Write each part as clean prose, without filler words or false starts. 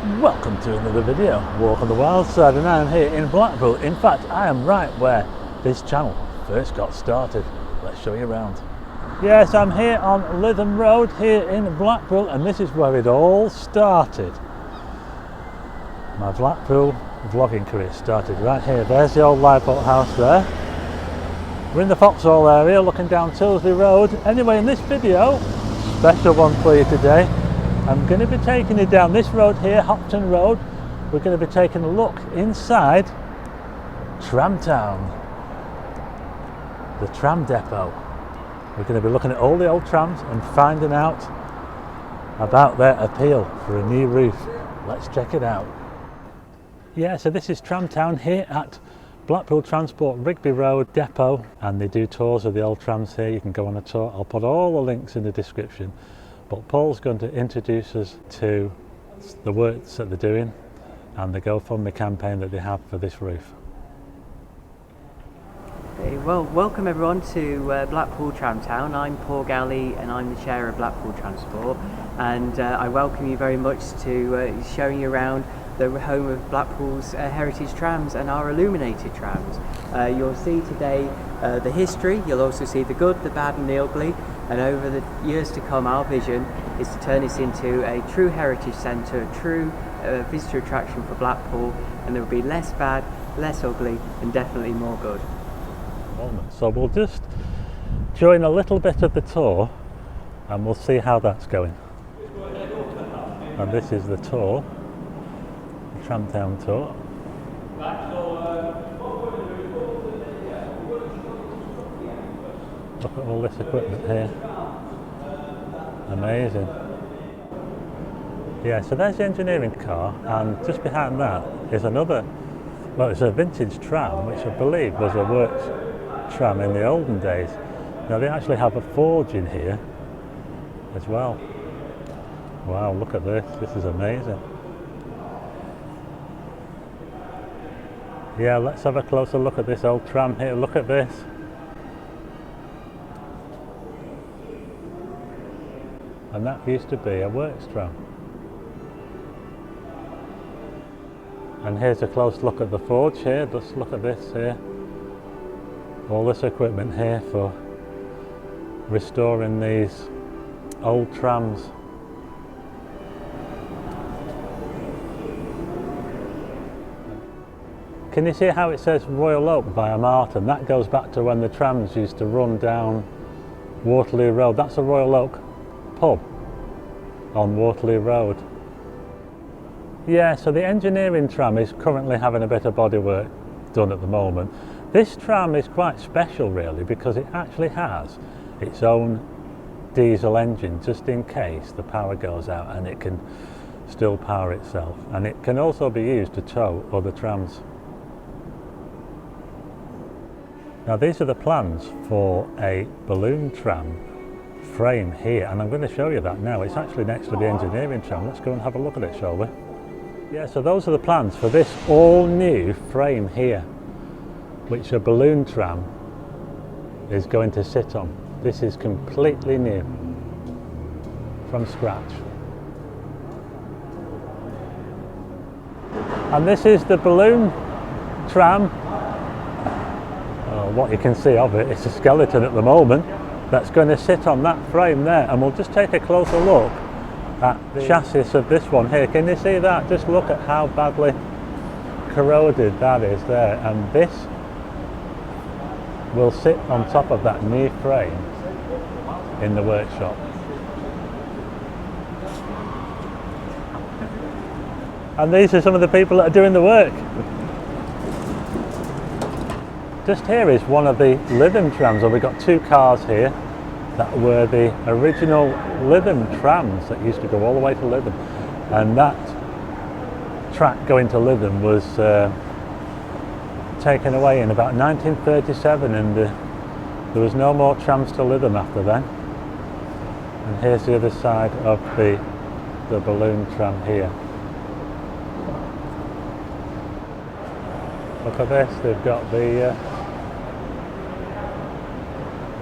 Welcome to another video, Walk on the Wild Side, and I am here in Blackpool. In fact, I am right where this channel first got started. Let's show you around. Yes, I'm here on Lytham Road here in Blackpool, and this is where it all started. My Blackpool vlogging career started right here. There's the old lifeboat house there. We're in the Foxhall area looking down Tilsley Road. Anyway, in this video, special one for you today. I'm going to be taking you down this road here, Hopton Road. We're going to be taking a look inside Tramtown, the tram depot. We're going to be looking at all the old trams and finding out about their appeal for a new roof. Let's check it out. Yeah, so this is Tramtown here at Blackpool Transport Rigby Road depot, and they do tours of the old trams here. You can go on a tour. I'll put all the links in the description. But Paul's going to introduce us to the works that they're doing and the GoFundMe campaign that they have for this roof. Okay, well, welcome everyone to Blackpool Tramtown. I'm Paul Galley and I'm the chair of Blackpool Transport, and I welcome you very much to showing you around the home of Blackpool's heritage trams and our illuminated trams. You'll see today the history, you'll also see the good, the bad and the ugly, and over the years to come our vision is to turn this into a true heritage centre, a true visitor attraction for Blackpool, and there will be less bad, less ugly and definitely more good. So we'll just join a little bit of the tour and we'll see how that's going. And this is the tour, the Tramtown tour. Look at all this equipment here. Amazing. Yeah, so there's the engineering car, and just behind that is another, well, it's a vintage tram, which I believe was a works tram in the olden days. Now they actually have a forge in here as well. Wow, look at this. This is amazing. Yeah, let's have a closer look at this old tram here. Look at this. And that used to be a works tram. And here's a close look at the forge here. Just look at this here. All this equipment here for restoring these old trams. Can you see how it says Royal Oak via Martin? That goes back to when the trams used to run down Waterloo Road. That's a Royal Oak pub on Waterloo Road. Yeah, so the engineering tram is currently having a bit of bodywork done at the moment. This tram is quite special really because it actually has its own diesel engine just in case the power goes out, and it can still power itself, and it can also be used to tow other trams. Now these are the plans for a balloon tram frame here, and I'm going to show you that now. It's actually next to the engineering tram. Let's go and have a look at it, shall we? Yeah, so those are the plans for this all new frame here, which a balloon tram is going to sit on. This is completely new from scratch. And this is the balloon tram. What you can see of it, it's a skeleton at the moment that's going to sit on that frame there, and we'll just take a closer look at the chassis of this one here. Can you see that? Just look at how badly corroded that is there, and this will sit on top of that new frame in the workshop. And these are some of the people that are doing the work. Just here is one of the Lytham trams, and we've got two cars here that were the original Lytham trams that used to go all the way to Lytham, and that track going to Lytham was taken away in about 1937, and there was no more trams to Lytham after then. And here's the other side of the balloon tram here. Look at this, they've got the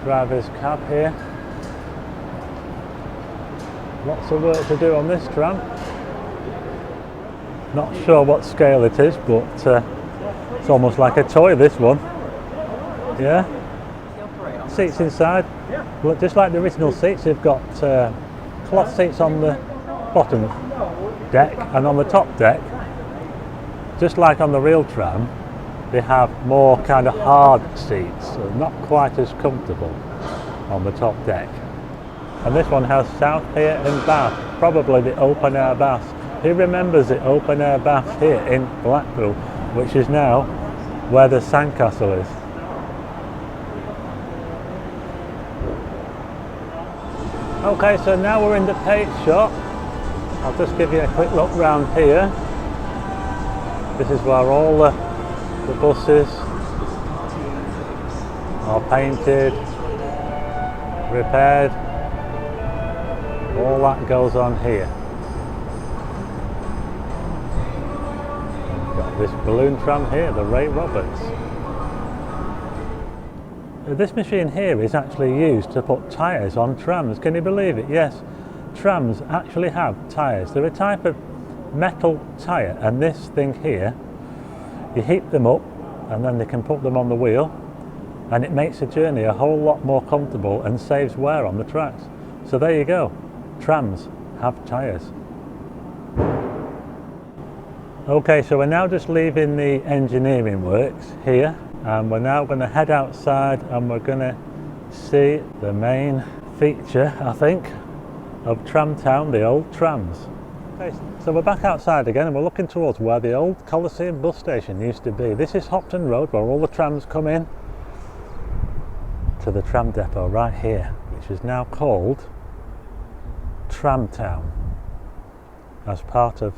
driver's cab here. Lots of work to do on this tram. Not sure what scale it is, but it's almost like a toy, this one. Yeah. Seats inside, look just like the original seats. They've got cloth seats on the bottom deck, and on the top deck, just like on the real tram, they have more kind of hard seats, so not quite as comfortable on the top deck. And this one has south pier and bath, probably the open air bath. Who remembers the open air bath here in Blackpool, which is now where the sandcastle is? Okay, so now we're in the paint shop. I'll just give you a quick look round here. This is where all the buses are painted, repaired. All that goes on here. We've got this balloon tram here, the Ray Roberts. This machine here is actually used to put tyres on trams. Can you believe it? Yes, trams actually have tyres. They're a type of metal tyre, and this thing here, you heat them up and then they can put them on the wheel, and it makes the journey a whole lot more comfortable and saves wear on the tracks. So there you go, trams have tyres. Okay, so we're now just leaving the engineering works here, and we're now going to head outside and we're going to see the main feature, I think, of Tramtown, the old trams. Okay, so we're back outside again and we're looking towards where the old Coliseum bus station used to be. This is Hopton Road, where all the trams come in to the tram depot right here, which is now called Tramtown, as part of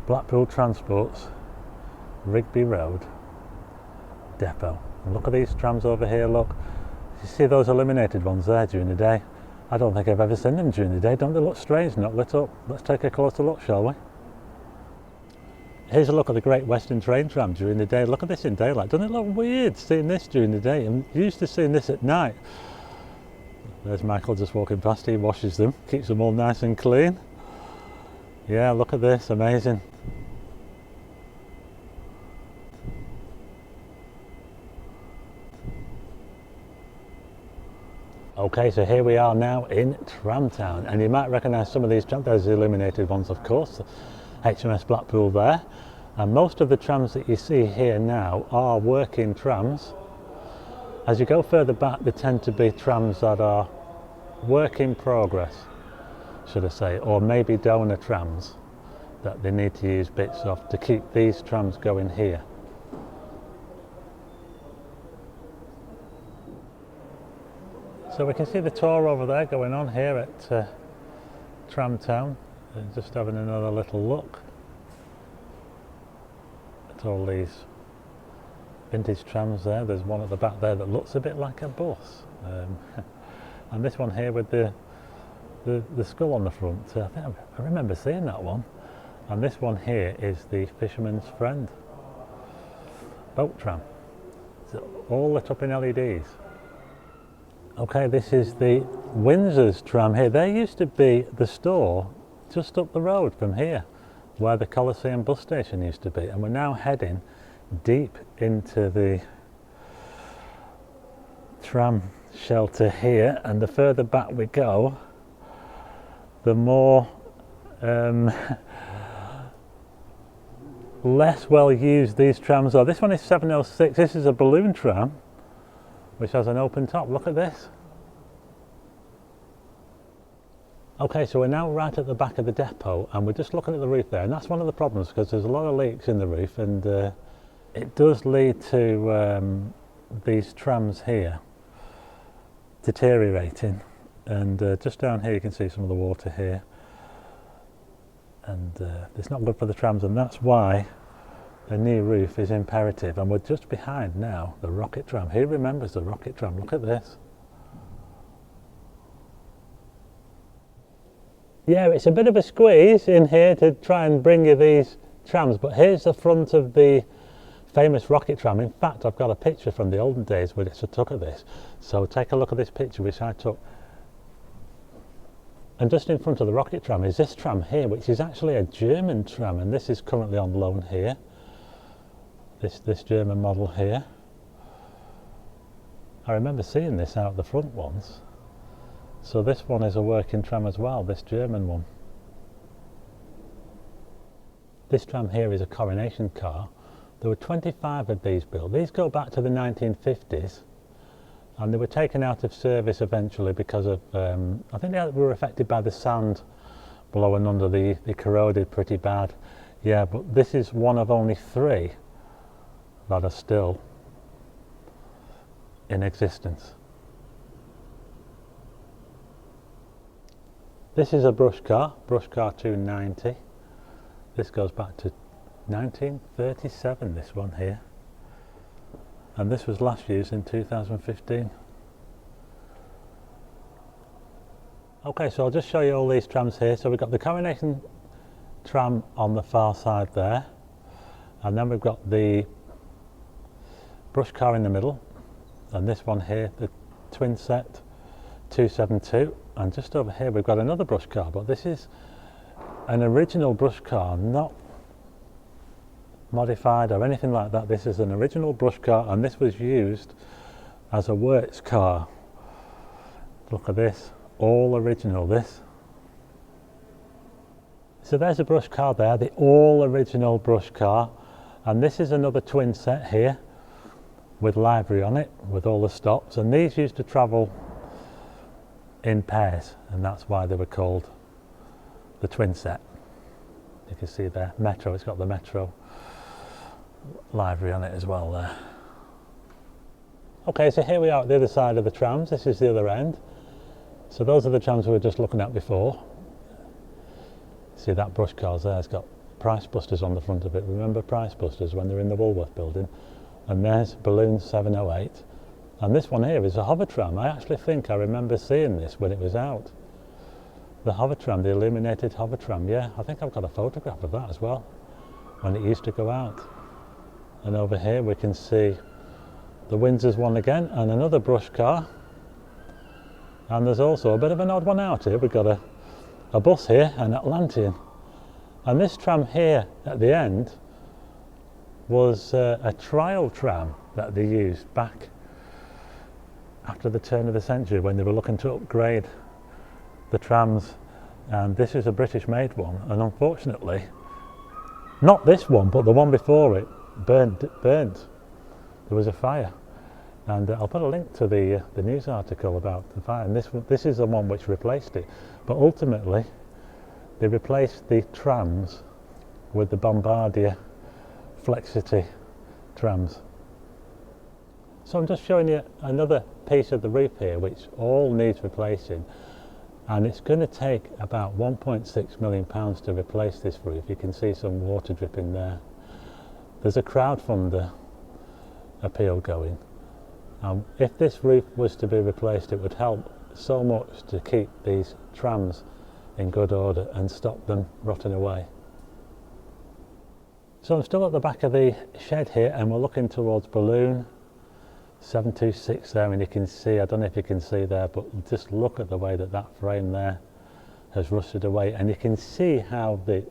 Blackpool Transport's Rigby Road depot. And look at these trams over here, look. You see those illuminated ones there during the day? I don't think I've ever seen them during the day. Don't they look strange, not lit up? Let's take a closer look, shall we? Here's a look at the Great Western train tram during the day. Look at this in daylight. Doesn't it look weird seeing this during the day? I'm used to seeing this at night. There's Michael just walking past. He washes them, keeps them all nice and clean. Yeah, look at this, amazing. Okay, so here we are now in Tramtown, and you might recognise some of these trams. There's the illuminated ones, of course, HMS Blackpool there, and most of the trams that you see here now are working trams. As you go further back, they tend to be trams that are work in progress, should I say, or maybe donor trams that they need to use bits of to keep these trams going here. So we can see the tour over there going on here at Tramtown, and just having another little look at all these vintage trams there. There's one at the back there that looks a bit like a bus, and this one here with the skull on the front. I think I remember seeing that one. And this one here is the Fisherman's Friend boat tram. It's all lit up in LEDs. Okay, this is the Windsor's tram here. There used to be the store just up the road from here, where the Coliseum bus station used to be, and we're now heading deep into the tram shelter here, and the further back we go, the more less well used these trams are. This one is 706. This is a balloon tram which has an open top. Look at this. Okay, so we're now right at the back of the depot, and we're just looking at the roof there, and that's one of the problems, because there's a lot of leaks in the roof, and it does lead to these trams here deteriorating. And just down here you can see some of the water here, and it's not good for the trams, and that's why a new roof is imperative. And we're just behind now the rocket tram. Who remembers the rocket tram? Look at this. Yeah, it's a bit of a squeeze in here to try and bring you these trams, but here's the front of the famous rocket tram. In fact, I've got a picture from the olden days which I took of this, so take a look at this picture which I took And just in front of the rocket tram is this tram here, which is actually a German tram, and this is currently on loan here. This German model here. I remember seeing this out the front once. So this one is a working tram as well, this German one. This tram here is a coronation car. There were 25 of these built. These go back to the 1950s. And they were taken out of service eventually because of, I think they were affected by the sand blowing under. They corroded pretty bad. Yeah, but this is one of only 3 that are still in existence. This is a brush car 290. This goes back to 1937, this one here. And this was last used in 2015. Okay, so I'll just show you all these trams here. So we've got the coronation tram on the far side there, and then we've got the brush car in the middle, and this one here, the twin set 272, and just over here we've got another brush car, but this is an original brush car, not modified or anything like that. This is an original brush car, and this was used as a works car. Look at this, all original this. So there's a brush car there, the all original brush car, and this is another twin set here with livery on it, with all the stops, and these used to travel in pairs, and that's why they were called the twin set. You can see there, Metro, it's got the Metro livery on it as well there. Okay, so here we are at the other side of the trams. This is the other end. So those are the trams we were just looking at before. See that brush car's there, it's got Price Busters on the front of it. Remember Price Busters when they're in the Woolworth building? And there's Balloon 708. And this one here is a hover tram. I actually think I remember seeing this when it was out. The hover tram, the illuminated hover tram, yeah. I think I've got a photograph of that as well, when it used to go out. And over here we can see the Windsor's one again, and another brush car. And there's also a bit of an odd one out here. We've got a bus here, an Atlantean. And this tram here at the end was a trial tram that they used back after the turn of the century when they were looking to upgrade the trams. And this is a British made one, and unfortunately not this one but the one before it burnt. There was a fire, and I'll put a link to the news article about the fire, and this is the one which replaced it. But ultimately they replaced the trams with the Bombardier Flexity trams. So I'm just showing you another piece of the roof here which all needs replacing, and it's going to take about £1.6 million to replace this roof. You can see some water dripping there. There's a crowdfunder appeal going. If this roof was to be replaced, it would help so much to keep these trams in good order and stop them rotting away. So I'm still at the back of the shed here, and we're looking towards Balloon 726 there, and you can see, I don't know if you can see there, but just look at the way that frame there has rusted away, and you can see how the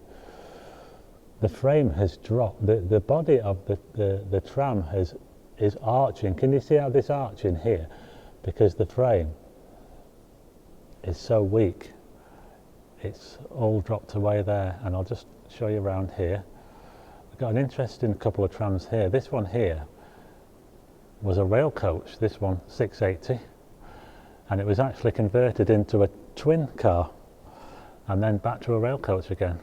frame has dropped. The body of the tram is arching. Can you see how this arching here? Because the frame is so weak, it's all dropped away there. And I'll just show you around here. I've got an interesting couple of trams here. This one here was a rail coach, this one 680, and it was actually converted into a twin car and then back to a rail coach again.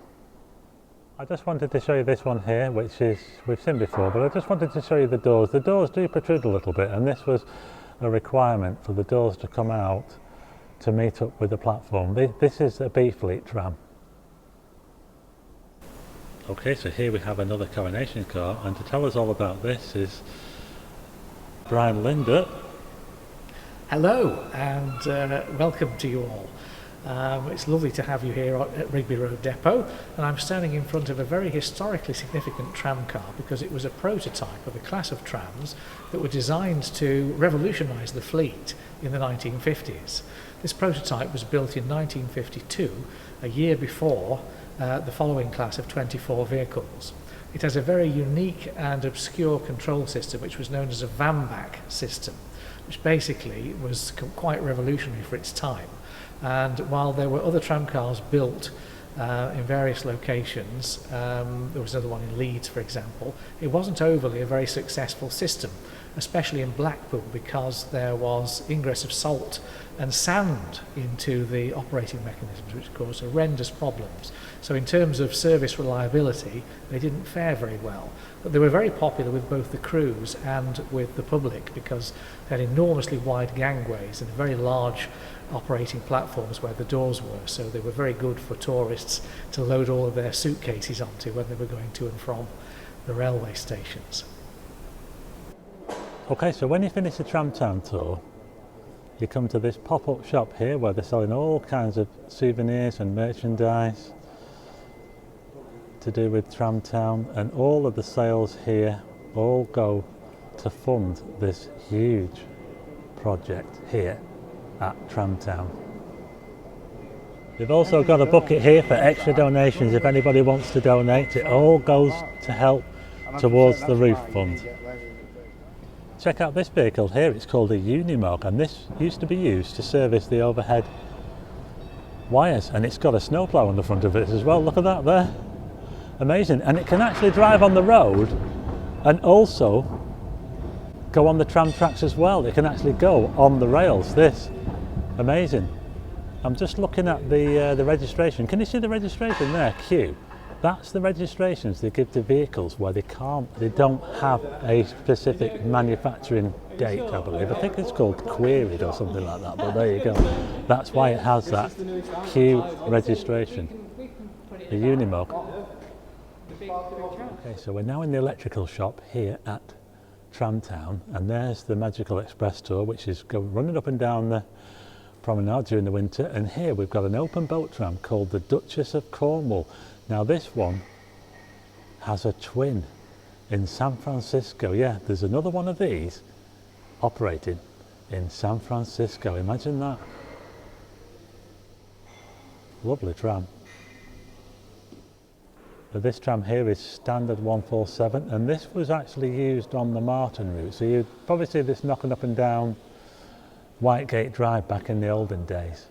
I just wanted to show you this one here, which is we've seen before, but I just wanted to show you the doors. The doors do protrude a little bit, and this was a requirement for the doors to come out to meet up with the platform. This is a B-Fleet tram. Okay, so here we have another coronation car, and to tell us all about this is Bryan Lindop. Hello, and welcome to you all. It's lovely to have you here at Rigby Road Depot, and I'm standing in front of a very historically significant tram car because it was a prototype of a class of trams that were designed to revolutionise the fleet in the 1950s. This prototype was built in 1952, a year before the following class of 24 vehicles. It has a very unique and obscure control system which was known as a VAMBAC system, which basically was quite revolutionary for its time. And while there were other tram cars built in various locations, there was another one in Leeds, for example, it wasn't overly a very successful system, especially in Blackpool, because there was ingress of salt and sand into the operating mechanisms, which caused horrendous problems. So in terms of service reliability, they didn't fare very well. But they were very popular with both the crews and with the public because they had enormously wide gangways and very large operating platforms where the doors were, so they were very good for tourists to load all of their suitcases onto when they were going to and from the railway stations. Okay, so when you finish the Tramtown tour, you come to this pop-up shop here where they're selling all kinds of souvenirs and merchandise to do with Tramtown, and all of the sales here all go to fund this huge project here at Tramtown. They've also got a bucket here for extra donations if anybody wants to donate. It all goes to help towards the roof fund. Check out this vehicle here, it's called a Unimog, and this used to be used to service the overhead wires, and it's got a snowplow on the front of it as well. Look at that there, amazing. And it can actually drive on the road and also go on the tram tracks as well. It can actually go on the rails. This amazing. I'm just looking at the registration. Can you see the registration there, Q? That's the registrations they give to vehicles where they don't have a specific manufacturing date, I believe. I think it's called queried or something like that, but there you go. That's why it has that Q registration, the Unimog. Okay, so we're now in the electrical shop here at Tramtown, and there's the Magical Express tour, which is running up and down the promenade during the winter. And here we've got an open boat tram called the Duchess of Cornwall. Now this one has a twin in San Francisco. Yeah, there's another one of these operating in San Francisco. Imagine that. Lovely tram. But this tram here is standard 147, and this was actually used on the Martin route. So you'd probably see this knocking up and down Whitegate Drive back in the olden days.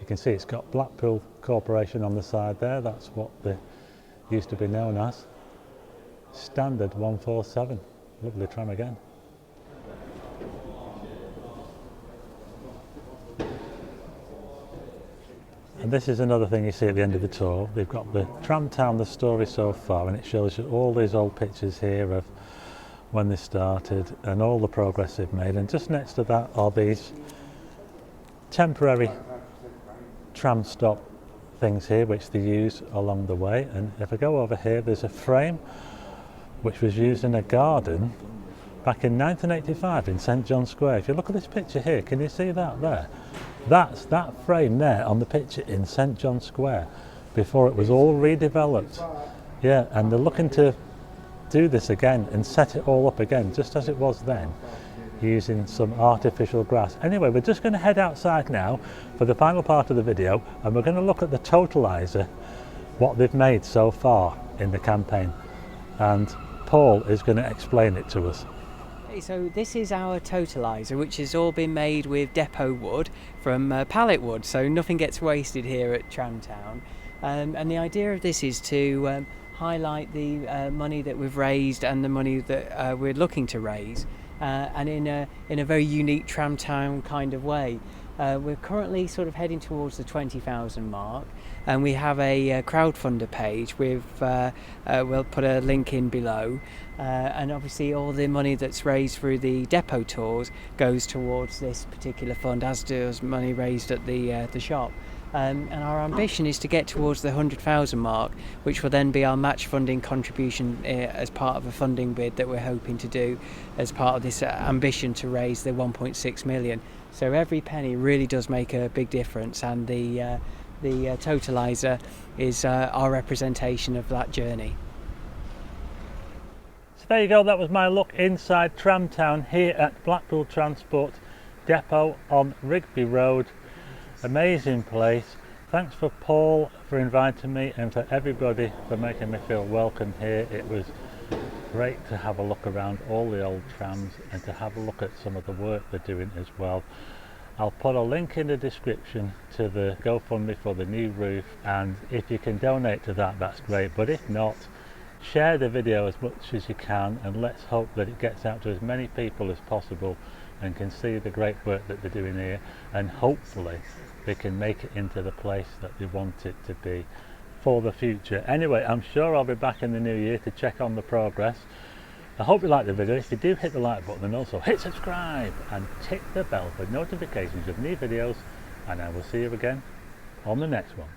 You can see it's got Blackpool Corporation on the side there. That's what they used to be known as. Standard 147. Lovely tram again. And this is another thing you see at the end of the tour. They've got the Tramtown, the story so far, and it shows you all these old pictures here of when they started and all the progress they've made. And just next to that are these temporary tram stop things here which they use along the way. And if I go over here, there's a frame which was used in a garden back in 1985 in St John Square. If you look at this picture here, can you see that there? That's that frame there on the picture in St John Square before it was all redeveloped. Yeah, and they're looking to do this again and set it all up again just as it was then, using some artificial grass. Anyway, we're just going to head outside now for the final part of the video, and we're going to look at the totalizer, what they've made so far in the campaign, and Paul is going to explain it to us. So this is our totalizer, which has all been made with depot wood from pallet wood, so nothing gets wasted here at Tramtown. And the idea of this is to highlight the money that we've raised and the money that we're looking to raise, and in a very unique Tramtown kind of way. We're currently sort of heading towards the 20,000 mark, and we have a Crowdfunder page. We'll put a link in below, and obviously all the money that's raised through the depot tours goes towards this particular fund, as does money raised at the shop. and our ambition is to get towards the 100,000 mark, which will then be our match funding contribution as part of a funding bid that we're hoping to do as part of this ambition to raise the 1.6 million. So every penny really does make a big difference, and the totalizer is our representation of that journey. So there you go, that was my look inside Tramtown here at Blackpool Transport Depot on Rigby Road. Amazing place. Thanks for Paul for inviting me, and for everybody for making me feel welcome here. It was great to have a look around all the old trams and to have a look at some of the work they're doing as well. I'll put a link in the description to the GoFundMe for the new roof, and if you can donate to that, that's great. But if not, share the video as much as you can, and let's hope that it gets out to as many people as possible and can see the great work that they're doing here, and hopefully they can make it into the place that they want it to be for the future. Anyway, I'm sure I'll be back in the new year to check on the progress. I hope you liked the video. If you do, hit the like button, and also hit subscribe and tick the bell for notifications of new videos, and I will see you again on the next one.